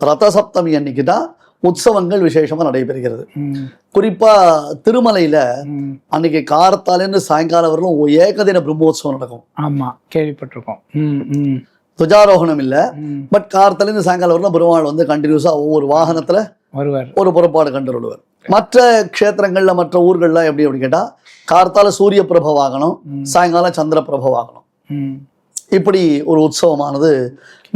ரத சப்தமி அன்னைக்கு தான் உற்சவங்கள் விசேஷமா நடைபெறுகிறது. குறிப்பா திருமலையில அன்னைக்கு காரத்தாலேருந்து சாயங்காலம் வரலும் ஏகதின பிரம்மோத்சவம் நடக்கும். ஆமா, கேள்விப்பட்டிருக்கோம். துஜாரோகணம் இல்ல, பட் காரத்தாலேருந்து சாயங்காலம் வரலும் பெருமாள் வந்து கண்டினியூஸா ஒவ்வொரு வாகனத்துல வருவார், ஒரு புறப்பாடு கண்டுள்ளுவார். மற்ற க்ஷேத்திரங்கள்ல மற்ற ஊர்கள்ல எப்படி அப்படின்னு கேட்டா கார்த்தால சூரிய பிரப வாகனம், சாயங்காலம் சந்திர பிரப வாகனம், இப்படி ஒரு உற்சவமானது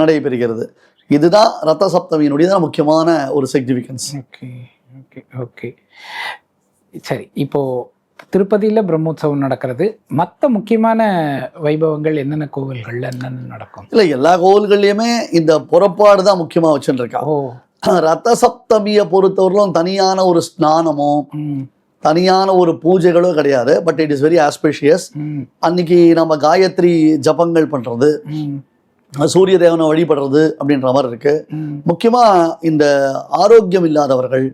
நடைபெறுகிறது. இதுதான் ரத்த சப்தமியினுடைய முக்கியமான ஒரு சிக்னிஃபிகன்ஸ். ஓகே ஓகே ஓகே சரி. இப்போ திருப்பதியில் பிரம்மோற்சவம் நடக்கிறது. மற்ற முக்கியமான வைபவங்கள் என்னென்ன கோவில்கள்ல என்னென்ன நடக்கும்? இல்லை, எல்லா கோவில்கள்லையுமே இந்த புறப்பாடு தான் முக்கியமாக வச்சுட்டு இருக்கா. ரத்த சப்தமியை பொறுத்தவரையிலும் தனியான ஒரு ஸ்நானமோ தனியான ஒரு பூஜைகளோ கிடையாது. But it is very auspicious. அன்னைக்கு நம்ம காயத்ரி ஜபங்கள் பண்றது, சூரிய தேவனை வழிபடுறது அப்படின்ற மாதிரி இருக்கு. முக்கியமா இந்த ஆரோக்கியம் இல்லாதவர்கள்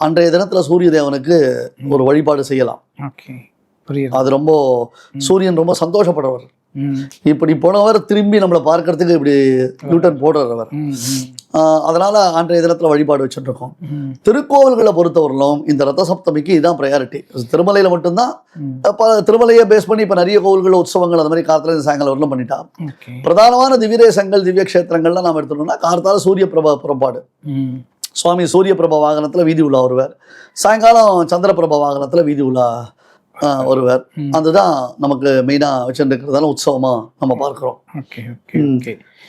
அன்றைய தினத்துல சூரிய தேவனுக்கு ஒரு வழிபாடு செய்யலாம். அது ரொம்ப சூரியன் ரொம்ப சந்தோஷப்படுறவர். இப்படி போனவர் திரும்பி நம்மளை பார்க்கறதுக்கு இப்படி யூட்டன் போடுறவர். அதனால அன்றைய தினத்துல வழிபாடு வச்சுட்டு இருக்கோம். திருக்கோவில்களை பொறுத்தவரையிலும் இந்த ரத்த சப்தமிக்கு இதுதான் ப்ரையாரிட்டி. திருமலையில மட்டும்தான் திருமலையை பேஸ் பண்ணி இப்ப நிறைய கோவில்கள் உற்சவங்கள் அந்த மாதிரி காலத்துல சாயங்காலம் வரலும் பண்ணிட்டா. பிரதானமான திவ்யதேசங்கள் திவ்ய கஷேத்திரங்கள்லாம் நாம எடுத்துட்டோம்னா காலத்தால சூரிய பிரபா புறப்பாடு, சுவாமி சூரிய பிரபா வாகனத்துல வீதி உலா வருவார். சாயங்காலம் சந்திர பிரபா வாகனத்துல வீதி உலா வருவார். அதுதான் நமக்கு மெயினா வச்சுருக்கிறதால உற்சவமா நம்ம பார்க்கிறோம்.